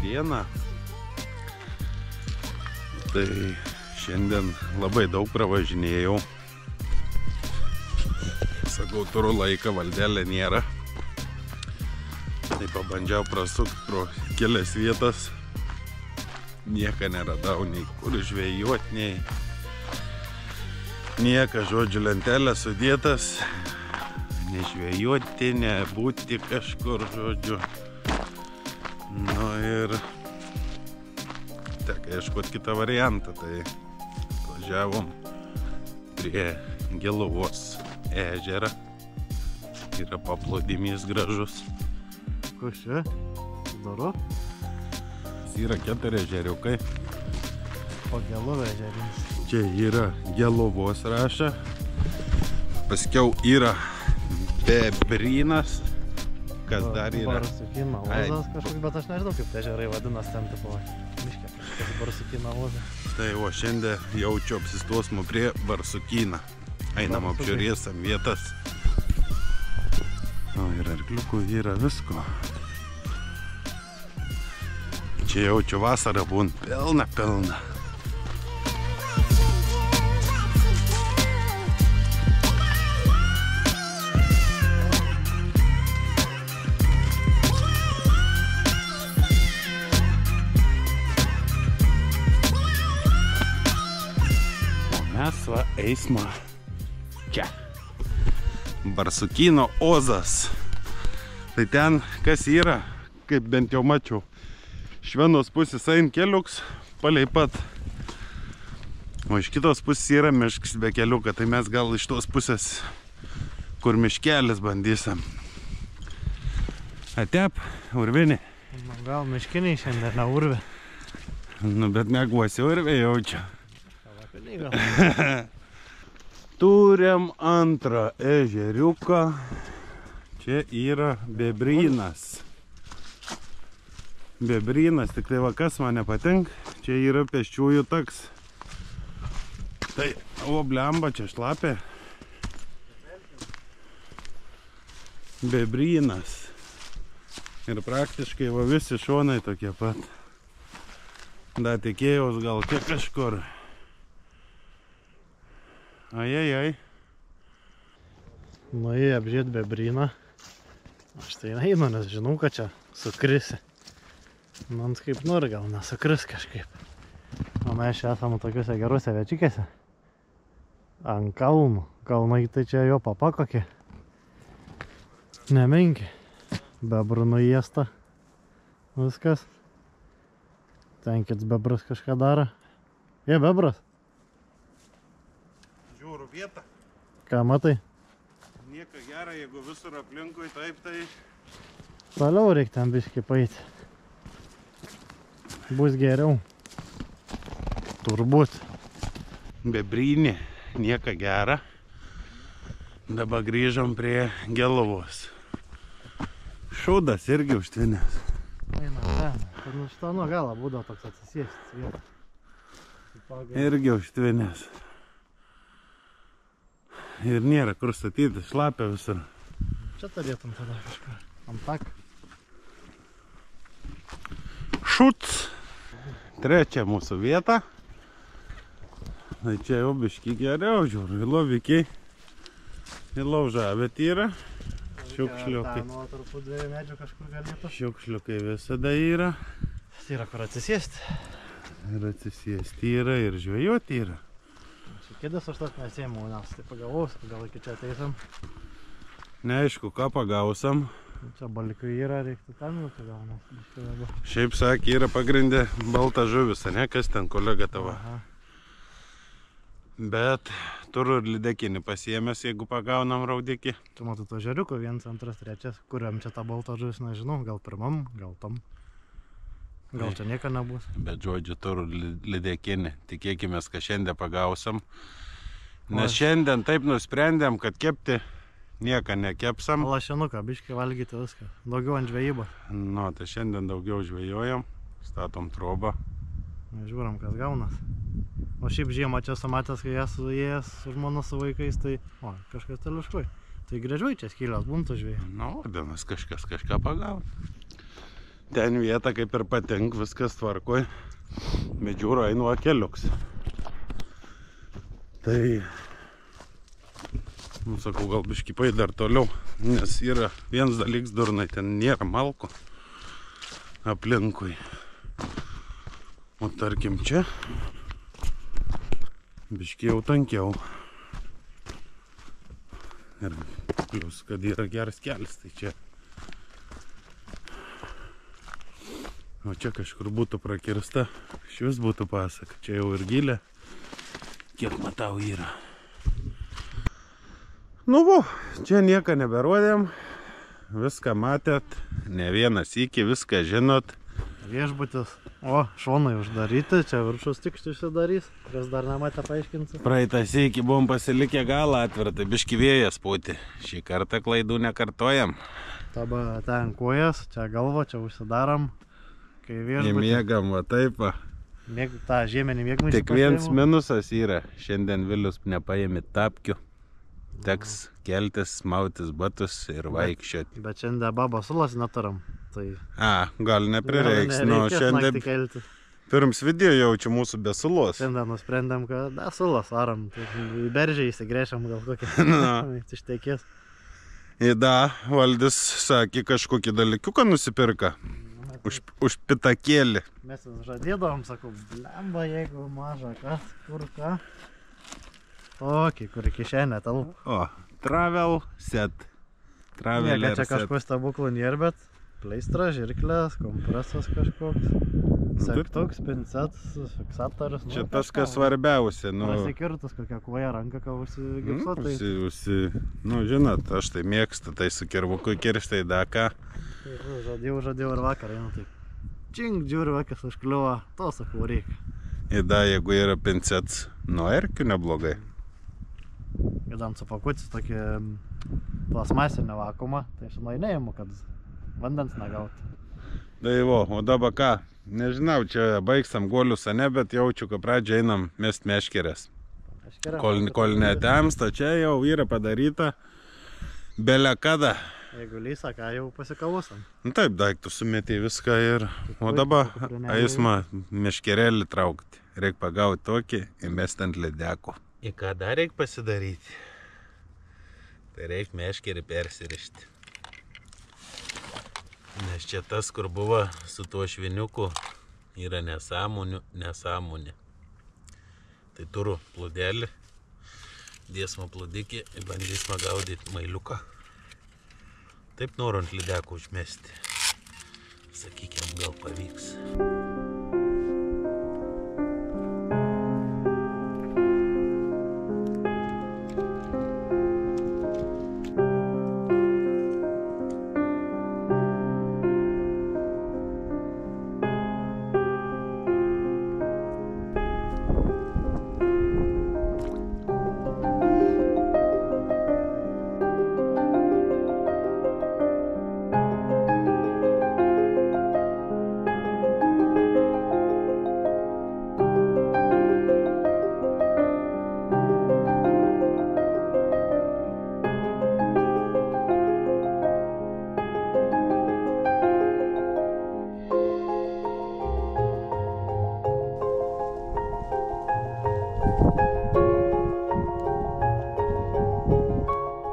dieną. Tai šiandien labai daug pravažinėjau. Sakau, turiu laiką, valdelė nėra. Tai pabandžiau prasukti pro kelias vietas. Nieką neradau, nei kur žvejot, nei nieką, žodžiu, lentelė sudėtas. Nežvejoti, nebūti kažkur, žodžiu. Nu ir teka ieškoti kitą variantą, tai važiavom prie Geluvos ežerą. Yra paplūdimys gražus. Kas čia? Daru? Yra 4 ežeriukai. Po Geluvio ežerinis. Čia yra Geluvos raša. Paskiau yra Bebrynas. Kas dar yra? Barsukino ozas kažkoks, bet aš nežinau, kaip tie ežerai vadinas ten tipo miške. Kažkas Barsukino ozas. Tai o šiandien jaučiu apsistosimo prie Barsukyną. Einam apžiūrėsim vietas. O, ir arkliukų yra visko. Čia jaučiu vasarą būn pilna. O mes va eismą čia. Barsukyno ozas. Tai ten, kas yra, kaip bent jau mačiau, iš vienos pusės eina keliuks, palei pat. O iš kitos pusės yra miškas be keliuką, tai mes gal iš tos pusės, kur miškelis bandysim. Atep, urvinį. Gal miškiniai šiandien, ne urvė. Nu, bet mėguosi urvė jaučia. Kalapiniai gal. Turim antrą ežeriuką. Čia yra Bebrynas. Bebrynas, tik tai va kas man nepatinka, čia yra pėsčiųjų taks. Tai, o blemba, čia šlapė. Bebrynas. Ir praktiškai va visi šonai tokie pat. Da tikėjaus gal čia kažkur. Ajajai. Nuėjai apžiūrėti Bebryną. Aš tai einu, nes žinau, kad čia sukrisi. Man kaip nori, gal nesukris kažkaip. O mes čia esame tokiuose geruose večikėse. Ant kalnų. Kalnai tai čia jo papa kokie. Nemenki. Bebrų nuėsta. Viskas. Ten kits bebras kažką daro. Jie bebras. Žiūriu vietą. Ką matai? Nieko gera, jeigu visur aplinkui taip, tai... Toliau reikia ten biškį paeiti. Bus geriau. Turbūt. Bebrynė, nieko gera. Dabar grįžom prie Geluvos. Šūdas irgi užtvinęs. Eina ten. Nu šito nuo galo būdavo toks atsisėstis vietą. Irgi užtvinęs. Ir nėra kur statyti, šlapia visur. Čia turėtum tada kažką. Ant tak. Šuts. Trečia mūsų vieta. Tai čia jau biškį geriau, žiūriu, ilovikiai. Ilaužavėt yra. Šiukšliukai. Ten nuo tarpų dviejų medžių kažkur galėtų. Šiukšliukai visada yra. Yra kur atsisėsti. Ir atsisėsti yra, ir žvejoti yra. Kėdės aš tas nesėmiau, nes tai pagavau, gal iki čia ateisim. Neaišku, ką pagausim. Čia balkių yra, reiktų ten mūsų gal, nes biškį labiau. Šiaip sakė, yra pagrindė balta žuvis, ne? Kas ten kolega tavo? Aha. Bet turiu ir lydekinį pasiėmęs, jeigu pagaunam raudikį. Tu matai to žeriuko, 1, 2, 3, kuriam čia tą baltą žuvis, nežinau, gal pirmam, gal tam. Gal čia nieko nebus. Bet žodžiu, turiu lydekinį. Tikėkime, kad šiandien pagausim. Nes šiandien taip nusprendėm, kad kepti nieką nekepsam. Lašinuką, biškį valgyti viską. Daugiau ant žvejybos. Nu, tai šiandien daugiau žvejojam. Statom trobą. Žiūram, kas gaunas. O šiaip žiemą čia sumatęs, kai esu įėjęs su žmona su vaikais, tai o, kažkas teliškoj. Tai grėžiuoj čia skylės, buntų žvėjai. Nu, vadinasi, kažkas kažką pagauna. Ten vieta kaip ir patink, viskas tvarkoj. Bet žiūro, einu keliuks. Tai, sakau, gal biškipai dar toliau, nes yra vienas dalyks durnai, ten nėra malko aplinkui. O tarkim čia, biški jau tankiau. Ir plius, kad yra geras kelias, tai čia. O čia kažkur būtų prakirsta, šis būtų pasak. Čia jau ir gilė, kiek matau yra. Nu, čia nieką neberodėm, viską matėt, ne vienas iki, viską žinot. Viešbutis, o, šonai uždaryti, čia viršus tik užsidarys, kas dar nematė paaiškinsiu. Praeitą sykį buvom pasilikę galą atvirtą, biški vėjas pūti. Šį kartą klaidų nekartojam. Taba ten kojas, čia galva, čia užsidaram. Kai viešbutis... Įmiegam, va taip va. Ta žiemenį mėgmaišį Tik vienas minusas yra, šiandien Vilius nepaėmė tapkių. Teks keltis, mautis batus ir vaikščioti. Bet šiandien baba sulas neturam. Tai... gal neprireiks. Nu, šiandien pirms video jaučiu mūsų be sulos. Šiandien nusprendėm, kad sulas varam. Tai į beržę įsigrėšiam gal kokią. Ištekės. Ida, Valdis sakė, kažkokį dalykiuką nusipirka. Už pitakėlį. Mes žadėdavom, sakau, blemba, jeigu maža, kas, kur ką. Tokį, kur kišenė talp. O, travel set. Nieka čia kažko stebuklų nėra, bet pleistra, žirklės, kompresas kažkoks. Sektoks, pincetas, fiksatorius. Čia tas, kas svarbiausia. Prasikirtus kokią koją ranką, ką užsigipsuot. Nu, žinot, aš tai mėgstu, tai su kirvuku kirštai daką. Žadėjau ir vakar, tai čink, žiūriu, kas užkliuvo, to sakau reikia. Ida, jeigu yra pincetas, nuo erkių neblogai. Įdam supakutis tokį plasmasinį vakumą, tai aš nueinėjimu, kad vandens negauti. Tai o dabar ką, nežinau, čia baigsam golius, ne, bet jaučiu, kad pradžią einam mest meškerės. Kol netemsta, čia jau yra padaryta belė kada. Jeigu lysa, ką jau pasikalusim. Taip, daiktus sumetė viską ir... O dabar eisma meškerėlį traukti. Reikia pagauti tokį ir mest ant ledeko. Į ką dar reikia pasidaryti? Tai reikia meškerį persirišti. Nes čia tas, kur buvo su tuo šviniuku, yra nesąmonė. Tai turiu plūdelį, dėsmą plūdikį ir bandysime gaudyti mailiuką. Taip noriu ant lydeko užmesti. Sakykime, gal pavyks.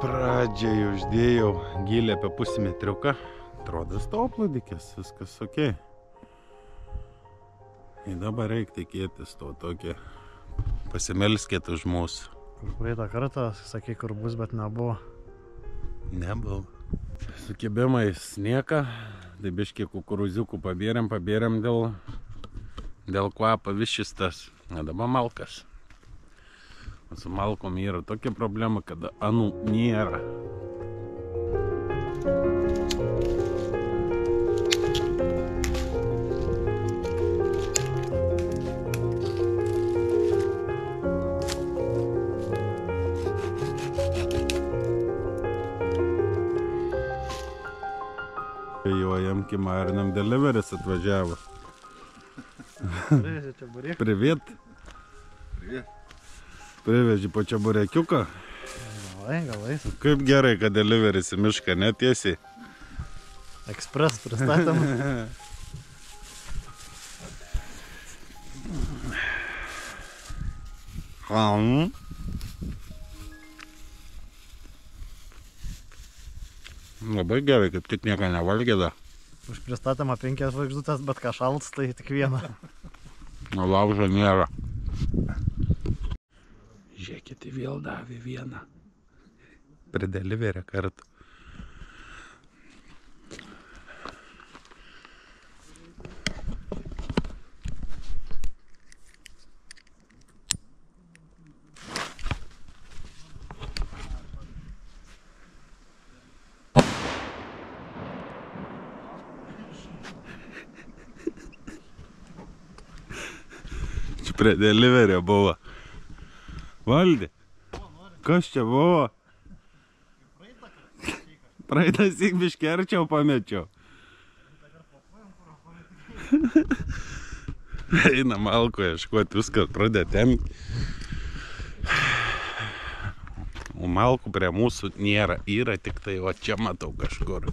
Pradžiai uždėjau gilę apie pusmetriuką. Atrodo stoplūdikis, viskas ok. Ir dabar reikia tikėtis to tokį. Pasimelskėt už mūsų. Kur praeitą kartą, sakė, kur bus, bet nebuvo. Nebuvo. Su kibimais nieka. Tai biškį kukuruziukų pabėrėm dėl kvapo višistas. O dabar malkas. Su malkom yra tokia problema, kad anų nėra. Jojem kimarinam deliveris atvažiavo. Привет. Привет. Priveži po čia burekiuką. Galais. Kaip gerai, kad deliveris į mišką netiesiai. Ekspres pristatėm. Labai gerai, kaip tik nieko nevalgėda. Už pristatymą 5 žvaigždutės, bet ką šalts, tai tik vieną. O laužo nėra. Žiūrėkite, vėl davė vieną. Prie delivery kartu. Čia prie delivery buvo. Valdė. Kas čia buvo? Praeitą syk biškį arčiau pamečiau. Einam alko ieškoti, viską pradėjo tempti. O malkų prie mūsų nėra, yra tik tai, o čia matau kažkur.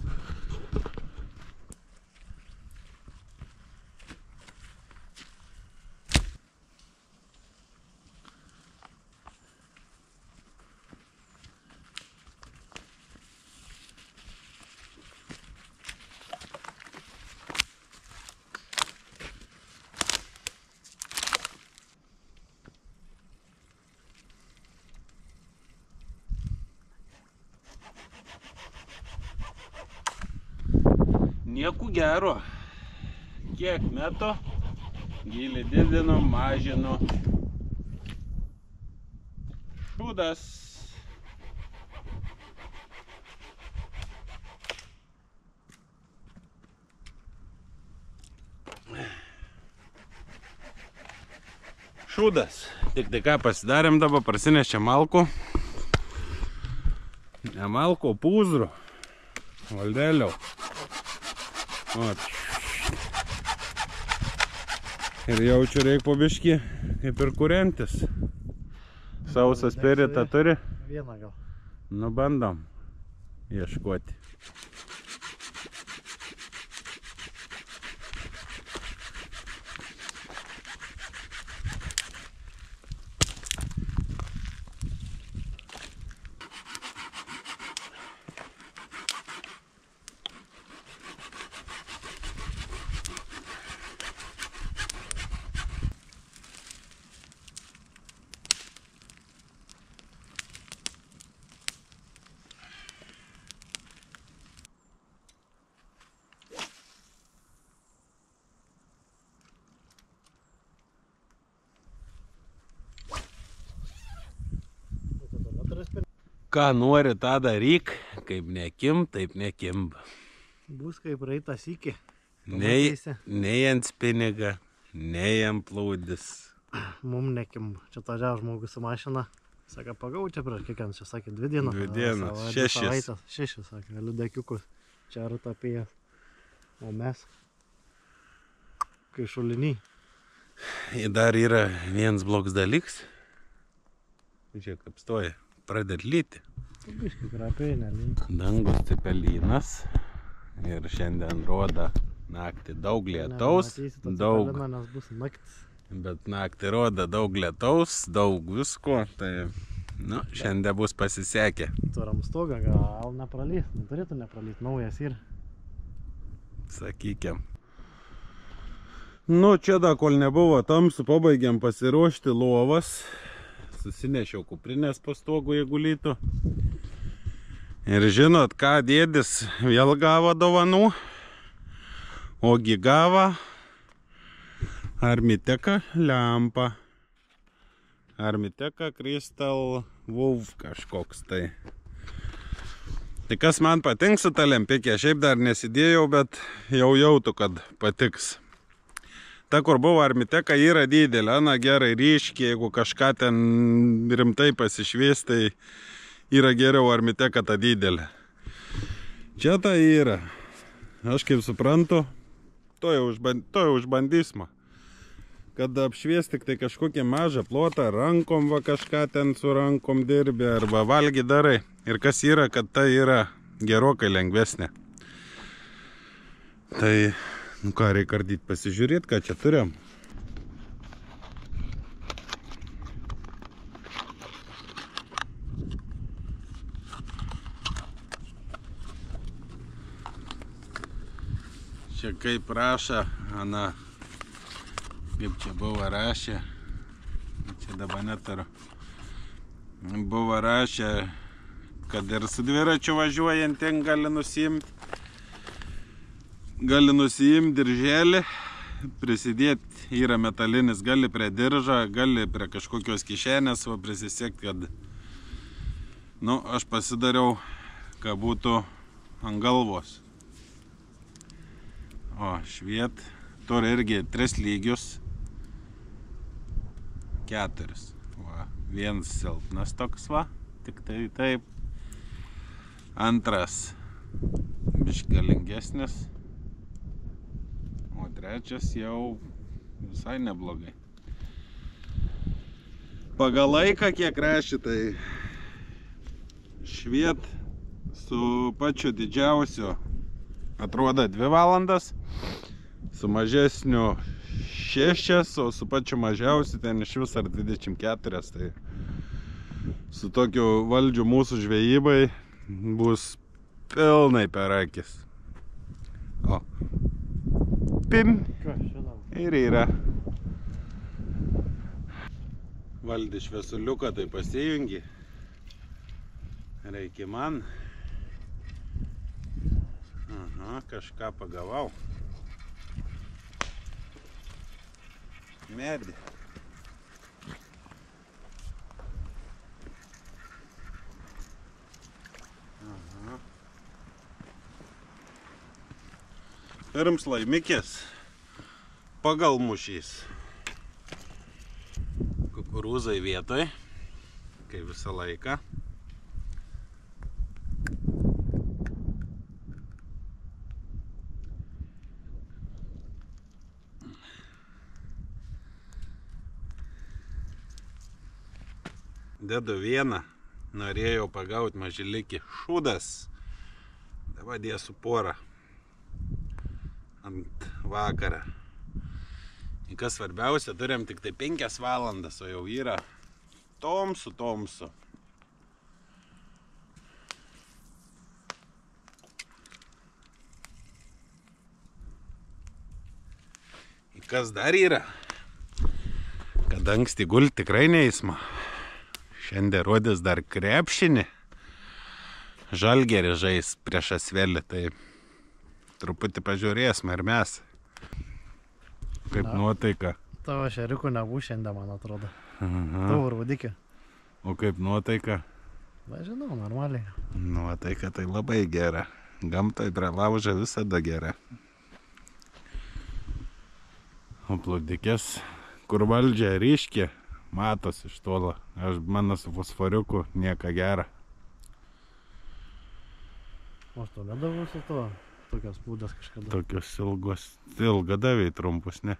Nieko gero. Kiek metų, gilį didino, mažino. Šūdas. Šūdas. Tik tai ką pasidarėm dabar, prasinešė malkų. Ne malkų, pūzrų. Valdėliau. Ir jaučiu reik po biškį, kaip ir kurentis. Sausą spiritą turi? Vieną gal. Nu, bandom ieškoti. Ką nori, tą daryk, kaip nekim, taip nekimba. Bus kaip praeitas iki. Nei ant spinigą, nei ant plūdis. Mum nekim. Čia atvažiavo žmogus su mašina. Saka, pagau čia prieš kiekvieną, čia sakė 2 dienas. 2 dienas, 6. 6, sakė, liudekiukus. Čia rutapėjas. O mes, kai šuliniai. Ir dar yra vienas bloks dalyks. Žiūrėk, kaip stoja. Pradėt lyti. Biškai krapėnė, lyti. Dangus cepelinas. Ir šiandien rodo naktį daug lietaus. Daug. Nes bus naktis. Bet naktį rodo daug lietaus, daug visko. Tai, nu, šiandien bus pasisekę. Turam stogą, gal nepralys. Turėtų nepralys, naujas ir. Sakykiam. Nu, čia da, kol nebuvo tamsu, pabaigėm pasiruošti lovas. Susinešiau kuprinės po stogu, jeigu lytų. Ir žinot, ką dėdis vėl gavo dovanų. Ogi gavo Armiteka lempą. Armiteka Crystal Wolf kažkoks tai. Tai kas man patinks su ta lempikė, šiaip dar nesidėjau, bet jau jautu, kad patiks. Ta, kur buvo Armiteka, yra didelė, na gerai ryškiai, jeigu kažką ten rimtai pasišvies, tai yra geriau Armiteka ta didelė. Čia ta yra. Aš kaip suprantu, to jau užbandysma. Kad apšvies tik tai kažkokį mažą plotą, rankom va kažką ten su rankom dirbi, arba valgy darai. Ir kas yra, kad ta yra gerokai lengvesnė. Tai... Nu ką, reikia ardyti pasižiūrėti, ką čia turim. Čia kaip rašo, Ana, kaip čia buvo rašę, čia dabar neturiu. Buvo rašę, kad ir su dviračiu važiuojant ten gali nusiimti dirželį, prisidėti, yra metalinis, gali prie diržo, gali prie kažkokios kišenės, va prisisiekti, kad, nu, aš pasidariau, kad būtų ant galvos. O, šviet, turi irgi 3 lygius, 4. Va, vienas silpnas toks, va, tik tai taip. Antras, biškį galingesnis. O trečias jau visai neblogai. Pagal laiką, kiek rašė, tai šviet su pačiu didžiausiu atrodo 2 valandas, su mažesniu 6, o su pačiu mažiausiu ten iš vis ar 24. Tai su tokiu valdžiu mūsų žvejybai bus pilnai per akis. O, pim, ir yra. Valdį šviesuliuką tai pasijungi. Reikia man. Aha, kažką pagavau. Medį. Aha. Pirms laimikės pagal mušys. Kukurūzai vietoj, kaip visą laiką. Dedu vieną, norėjau pagauti mažilikį šūdas, dabar dėsiu porą ant vakarą. Ir kas svarbiausia, turim tik tai 5 valandas, o jau yra tomsu. Ir kas dar yra, kad anksti gulti tikrai neįsma. Šiandien rodys dar krepšinį. Žalgerį žais prieš Asvelį, tai truputį pažiūrėsime ir mes. Kaip nuotaika. Tavo šeriukų nebus šiandien, man atrodo. Aha. Tavo rūdikį. O kaip nuotaika? Na, žinau, normaliai. Nuotaika tai labai gera. Gamtoj prie laužo visada gera. O plūdikės, kur valdžia ryškė, matos iš tolo. Mano su fosforiuku nieka gera. O aš to nedavau su to, tokios būdas kažkada. Tokios ilgos, ilgadaviai trumpus, ne?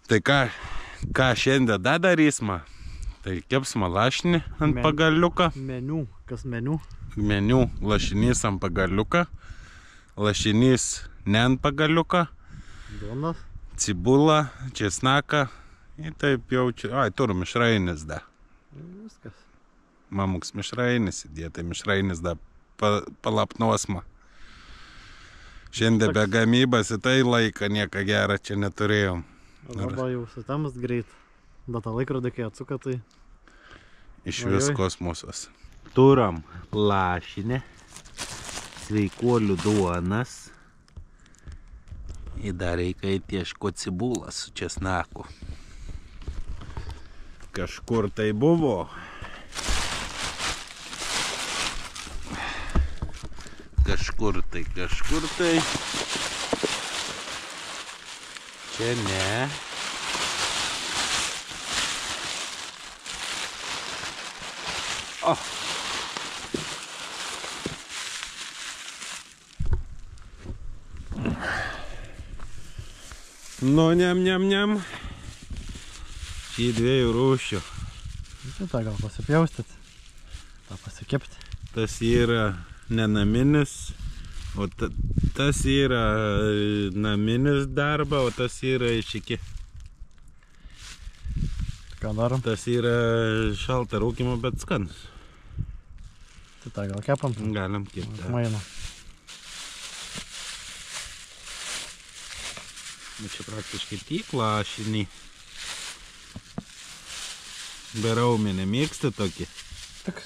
Tai ką šiandien darysime? Tai kepsime lašinį ant pagaliuką. Meniu. Kas meniu? Meniu lašinys ant pagaliuką. Lašinys ne ant pagaliuką. Duonas. Cibula, česnaką. Ir taip jau čia... Ai, turim mišrainis da. Viskas. Mamuks mišrainis įdėtai. Mišrainis da palapnosma. Šiandien be gamybas į tai laiką nieko gerą čia neturėjom. Arba jau sutemas greit. Bet tą laikrodį, kai atsuka, tai... Iš vis kosmosas. Turam lašinę, sveikuolių duonas. Ir dar reikia ieško cibulą su česnaku. Kažkur tai buvo. Kažkur tai. Čia ne. O. Nu, niam. Šį 2 rūšių. Šitą gal pasipjaustyt. tą pasikepti. Tas yra nenaminis, o tas yra naminis darba, o tas yra iš iki. Ką darom? Tas yra šalta rūkymo, bet skanus. Tai tą gal kepam? Galim kepti. Maino. Bet čia praktiškai tik lašiniai. Be raumenį mėgsti tokį? Tik.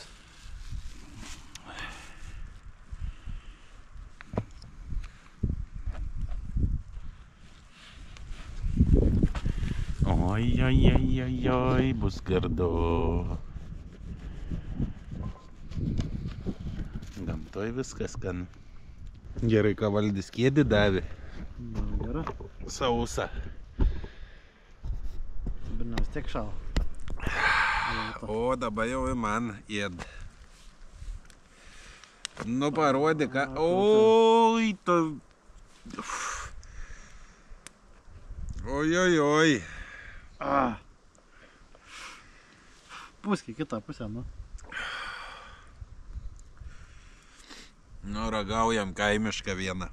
Oi, bus gardu. Gamtoj viskas skanu. Gerai, ką Valdis kėdį davė. Gerai. Sausa. Bet vis tiek šal. O, dabar jau į man ėd. Nu, parodė, ką... Oi, to... Oi. Puskį kitą pusę, nu. Nu, ragaujam kaimišką vieną.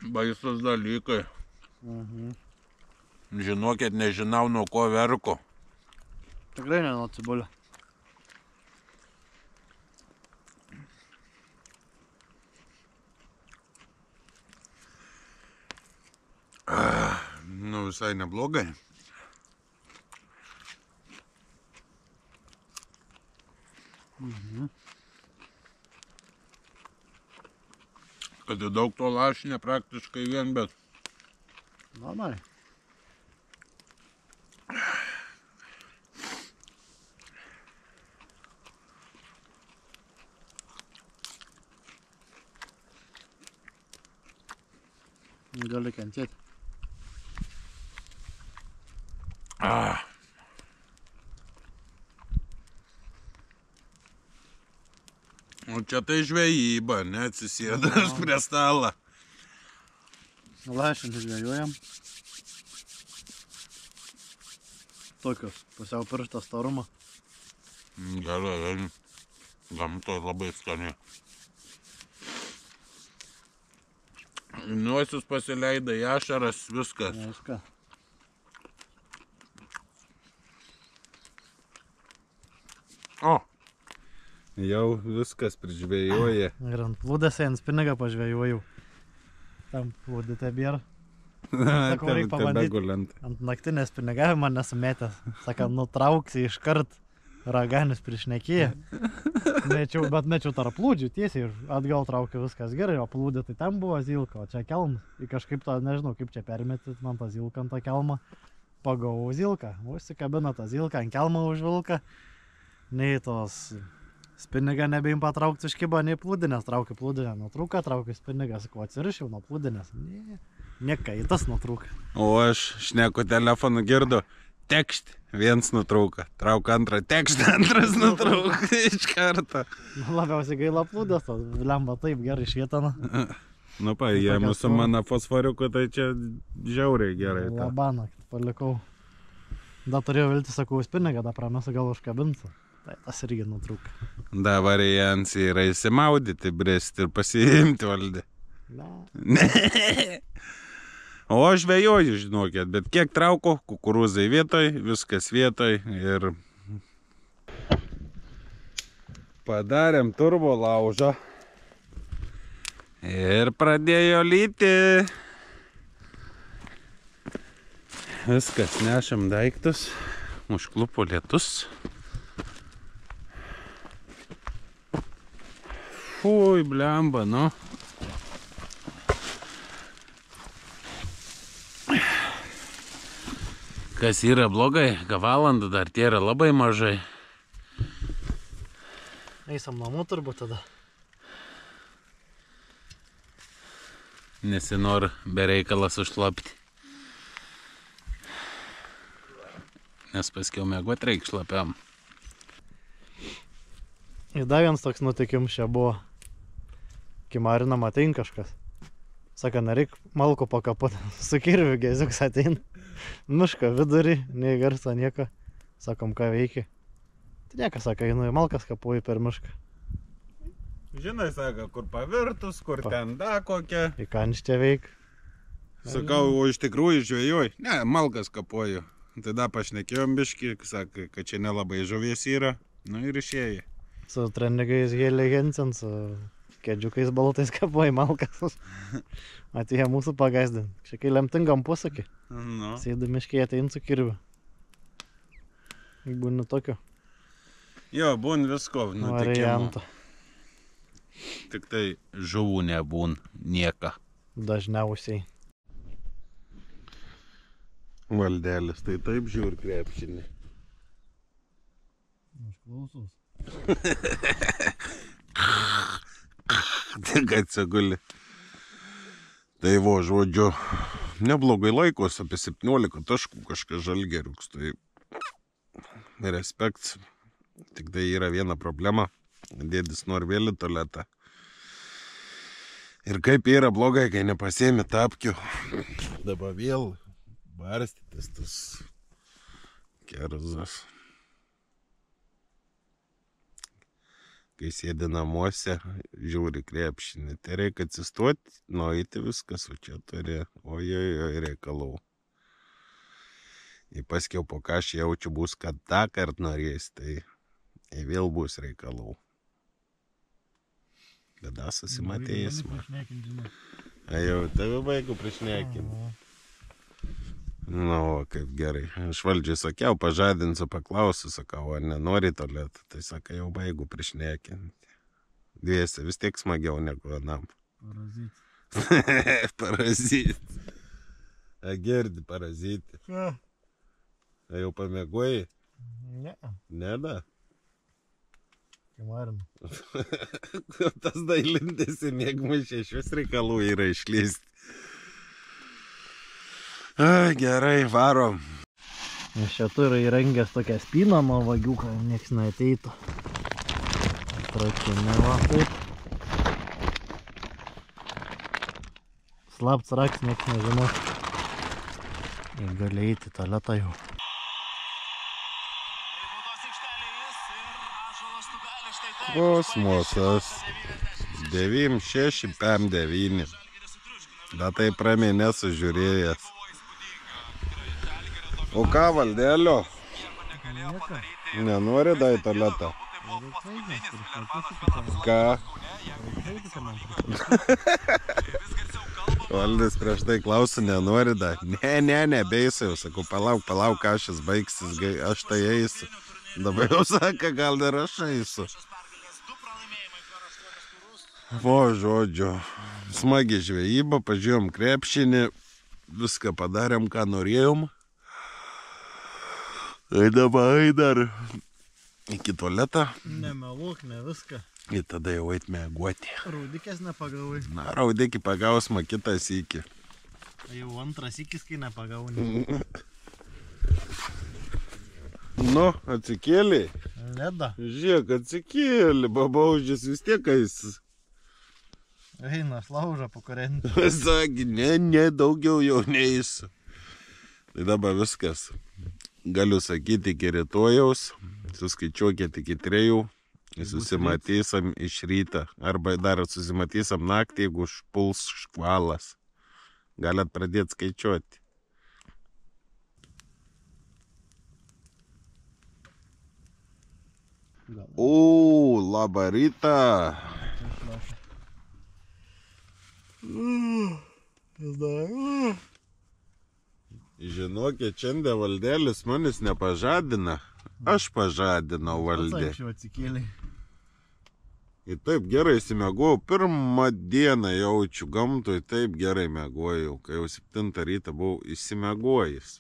Baisus dalykai. Žinokit, nežinau, nuo ko verku. Tikrai ne nuo cibulio. Nu, visai neblogai. Kad daug to lašinė praktiškai vien, bet... Normaliai. Gali kentėti. O čia tai žvejyba, neatsisėdas prie stalą. Lašinį žvejojam. Tokios, pusiau pirštas storumo. Gerai, gamtoj labai skaniai. Nuosius pasileidai, ašaras, viskas. Viskas. O, jau viskas prižvėjoja. Ir ant plūdės ant spinigą pažvėjojau. Tam plūdį tebėra. Sakau, reik pabandyti. Ant naktinės spinigavimą nesumetęs. Saka, nutrauksi iškart. Raganius prišnekėja. Bet mečiau tarp plūdžių tiesiai ir atgal traukiu viskas gerai, o plūdė tai ten buvo zilka, o čia kelmas. Ir kažkaip to, nežinau, kaip čia permetit man tą zilką ant tą kelmą. Pagavau zilką. Užsikabina tą zilką ant kelmą už vilką. Nei tos spinigą nebeim patraukti užkibo, nei plūdinės. Traukiu plūdinę, nutrūka, traukiu spinigą. Sakau, atsirišiau nuo plūdinės. Niekai, tas nutrūka. O aš šneku telefonu girdu. Tekšt, viens nutrūka, trauk antrą, tekšt, antras nutrūka iš karto. Labiausiai gaila plūdės, to lemba taip gerai švietana. Nu, paėmų su mano fosforiuku, tai čia žiauriai gerai. Labanakt palikau. Da turėjau vilti, sakau, spinigą, da pramėsiu gal užkabinti. Tai tas irgi nutrūka. Da variants yra įsimaudyti, brėsti ir pasiimti Valdį. Ne. O aš žvejoju, žinokit, bet kiek trauko, kukurūzai vietoj, viskas vietoj ir padarėm turbo laužą ir pradėjo lyti. Viskas, nešam daiktus, užklupo lietus. Fui, blemba, nu. Kas yra blogai, valandą dar tie yra labai mažai. Eisam namų turbūt tada. Nesinori be reikalas užšlapti. Nes paskiau mėgot reik šlapiam. Ir dar vienas toks nutikims čia buvo. Kai marinam atein kažkas. Saka, nereik malko pakapoti. Su kirviu geziuks atein. Mišką vidurį, nei garso nieko. Sakom, ką veiki. Tai niekas, saka, einu į malkas kapuoju per mišką. Žinai, sako, kur pavirtus, kur ten da kokia. Į kanštę veik. Sakau, o iš tikrųjų žvejoj. Ne, malkas kapoju. Tada pašnekėjom biškį, sakė, kad čia nelabai žuvies yra. Nu ir išėjai. Su treningais Helė Jensen, su kėdžiukais baltais kapoji malkas. Atėjo mūsų pagazdinti. Šiek tiek lemtingam posakį. Nu. Sėdu miškiai atein su kirviu. Būni tokio Jo, būn visko nutikimo. varianto. Tik tai žuvų nebūn nieka. Dažniausiai. Valdelis, tai taip žiūri krepšinį. Aš klausus. Tik atsiguli. Tai vo, žodžiu, neblogai laikos, apie 17 taškų kažkas Žalgiriuks. Tai respekts. Tik tai yra viena problema. Dėdis nori vėl į tualetą. Ir kaip yra blogai, kai nepasiemi tapkių. Dabar vėl barstytis tas kerzas. Kai sėdi namuose, žiūri krepšinį. Tai reikia atsistoti, nueiti viskas, o čia turi ojoj reikalų. Ir paskiau po ką aš jaučiu bus, kad tą kart norės, tai vėl bus reikalų. Kada susimatėjęs. Jau, tave baigu priešnekinti. Nu, kaip gerai. Aš valdžiai sakiau, pažadinsiu, paklausiu, sakau, ar nenori tualetą. Tai sakai, jau baigu priešnekinti. Dviesi, vis tiek smagiau negu vienam. Parazit. Parazit. Girdi, parazitį. Jau pamėgojai? Ne, Ne, da. kai marim. Tas dailintis į mėgmaišį iš vis reikalų yra išlysti. Gerai, varom. Aš čia turiu įrengęs tokią spyną nuo vagių, kad nieks neateitų. Trakinė va, taip. Slapts raks, nieks nežino. Ir gali eiti į tualetą jau. Kosmosas. 9-6, 5-9. Da taip ramiai nesužiūrėjęs. O ką, Valdelio? Nenori da į tualetą? Ką? Valdis prieš tai klausia, nenori da? Ne, beisiu. Sakau, palauk, ką šis baigsis, aš tai eisiu. Dabar jau sako, gal dar aš eisiu. Vo, žodžiu, smagi žvejyba, pažiūrėjom krepšinį, viską padarėm, ką norėjom. Tai dabar dar iki tualetą. Nemeluok, ne viską. Ir tada jau eit mėguoti. Raudikės nepagavai. Na, raudikį pagausma kitą sykį. Jau antras sykis, kai nepagauni. Nu, atsikėlė. Leda. Žiūrėk, atsikėlė, babaužis vis tiek eis. Eina, slauža po korentį. Sakė, ne, daugiau jau neįsiu. Tai dabar viskas. Galiu sakyti iki rytojaus, suskaičiuokit iki 3, susimatysim iš ryto. Arba dar susimatysim naktį, jeigu užpuls škvalas. Galit pradėti skaičiuoti. O, labą rytą. Žinokit, šiandien Valdelis manis nepažadina. Aš pažadinau Valdį. Aš jau atsikėliai. Ir taip gerai įsimėgojau. Pirmą dieną jaučiu gamtoj, taip gerai mėgojau. Kai jau 7 rytą buvau įsimėgojęs.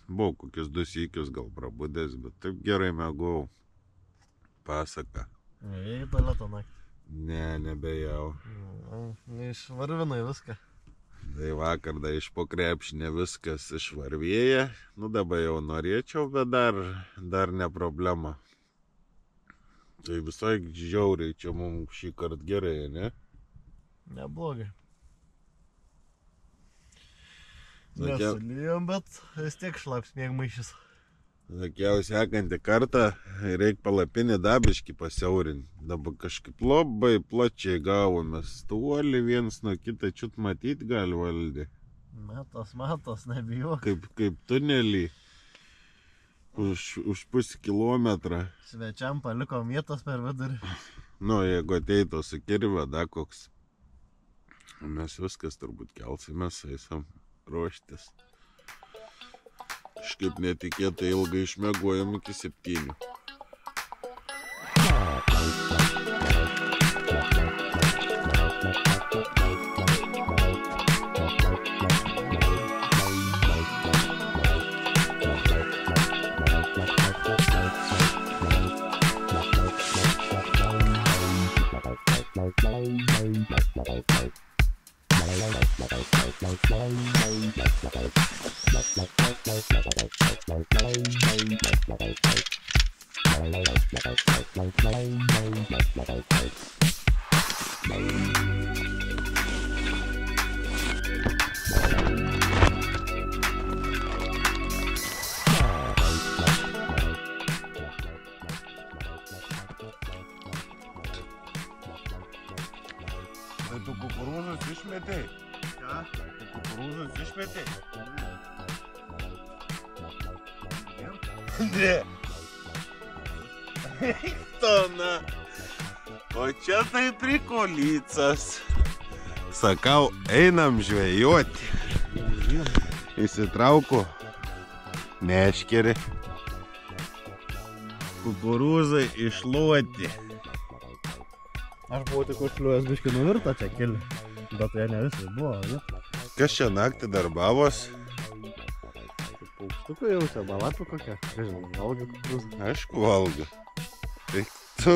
Buvau kokius 2 sykius gal prabudęs, bet taip gerai mėgojau. Pasaka. Ei, tualetą naktį. Ne, nebejau. Išvarvinai viską. Tai vakar da iš po krepšinė viskas išvarvėja. Nu dabar jau norėčiau, bet dar ne problema. Tai visai žiauriai čia mums šį kartą gerai, ne? Neblogai. Sakė- Nesulijom, bet vis tiek šlaps mėgmaišis. Sakiau, sekantį kartą reikia palapinį dabiškį pasiaurinti. Dabar kažkaip labai plačiai gavomės. Tuoli vienas nuo kitą čiut matyti gali valdė. Matos, nebijok. Kaip tunelį už pusę kilometrą. Svečiam palikom vietos per vidurį. Nu, jeigu ateitų su kirvė, da koks. Mes viskas turbūt kelsimės, eisim ruoštis. Kažkaip netikėtai ilgai išmiegojom iki 7. Tai tu kukurūzus išmetei? Ką? Tu kukurūzus išmetei? Ne. Tona. O čia tai prikolycas. Sakau, einam žvejoti. Įsitrauku meškerį. Kukurūzai išluoti. Aš buvau tik užkliuojęs biškį nuvirtą čia keli. Bet tai ne visai buvo, ne? Kas čia naktį darbavos? Paukštukai jau čia, balatų kokia. Žinau, valgo kukurūzą. Aišku, valgo. Tai tu,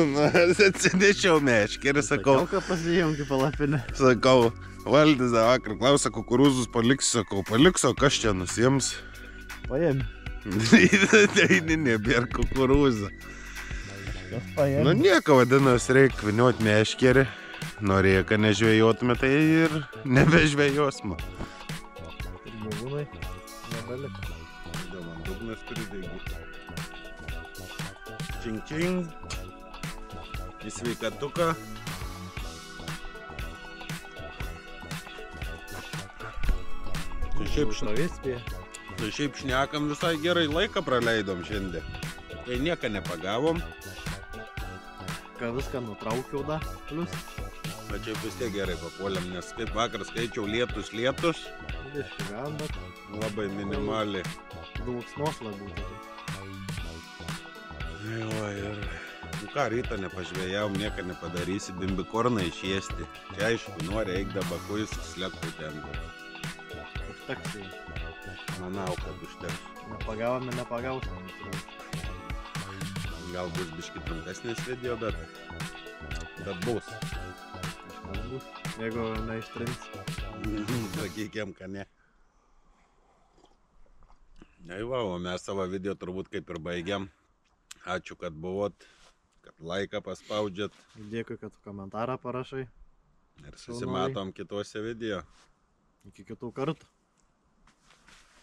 atsinešiau meškerį, sakau. Ką pasijom kaip palapinę. Sakau, Valdis vakar klausia, kukurūzus paliksiu, sakau, paliksiu, kas čia nusiems. Paėmė. Tai nebėra kukurūzą. Kas paėmė? Nu nieko, vadinasi, reikia vinioti meškerį. Norėjo, kad nežvėjotume, tai ir nebežvėjosime. Ir gyvūnai nebeliko. Dėl man dugnas pridėgi. Čing čing. Į sveikatuką. Tai šiaip šnekam visai gerai laiką praleidom šiandien. Tai nieką nepagavom. Ką viską nutraukiau da, plius. Bet čia vis tiek gerai papuolėm, nes kaip vakar skaičiau lietus. Biškį gal, bet Labai minimaliai. dulksnos labiau. Jo, ir... Nu ką, rytą nepažvėjau, nieko nepadarysi, bimbikorną išiesti. Čia aišku, nori eik dabaku, jis slėptų ten. Užteks jau. Manau, kad užteks. Nepagavome, nepagausim. Gal bus biškį trumpesnis video, bet bus. Kažkas bus, jeigu neištrins. Sakykim, kad ne. Na, va, o mes savo video turbūt kaip ir baigiam. Ačiū, kad buvot, kad laiką paspaudžiat. Dėkui, kad komentarą parašai. Ir susimatom kitose video. Iki kitų kartų.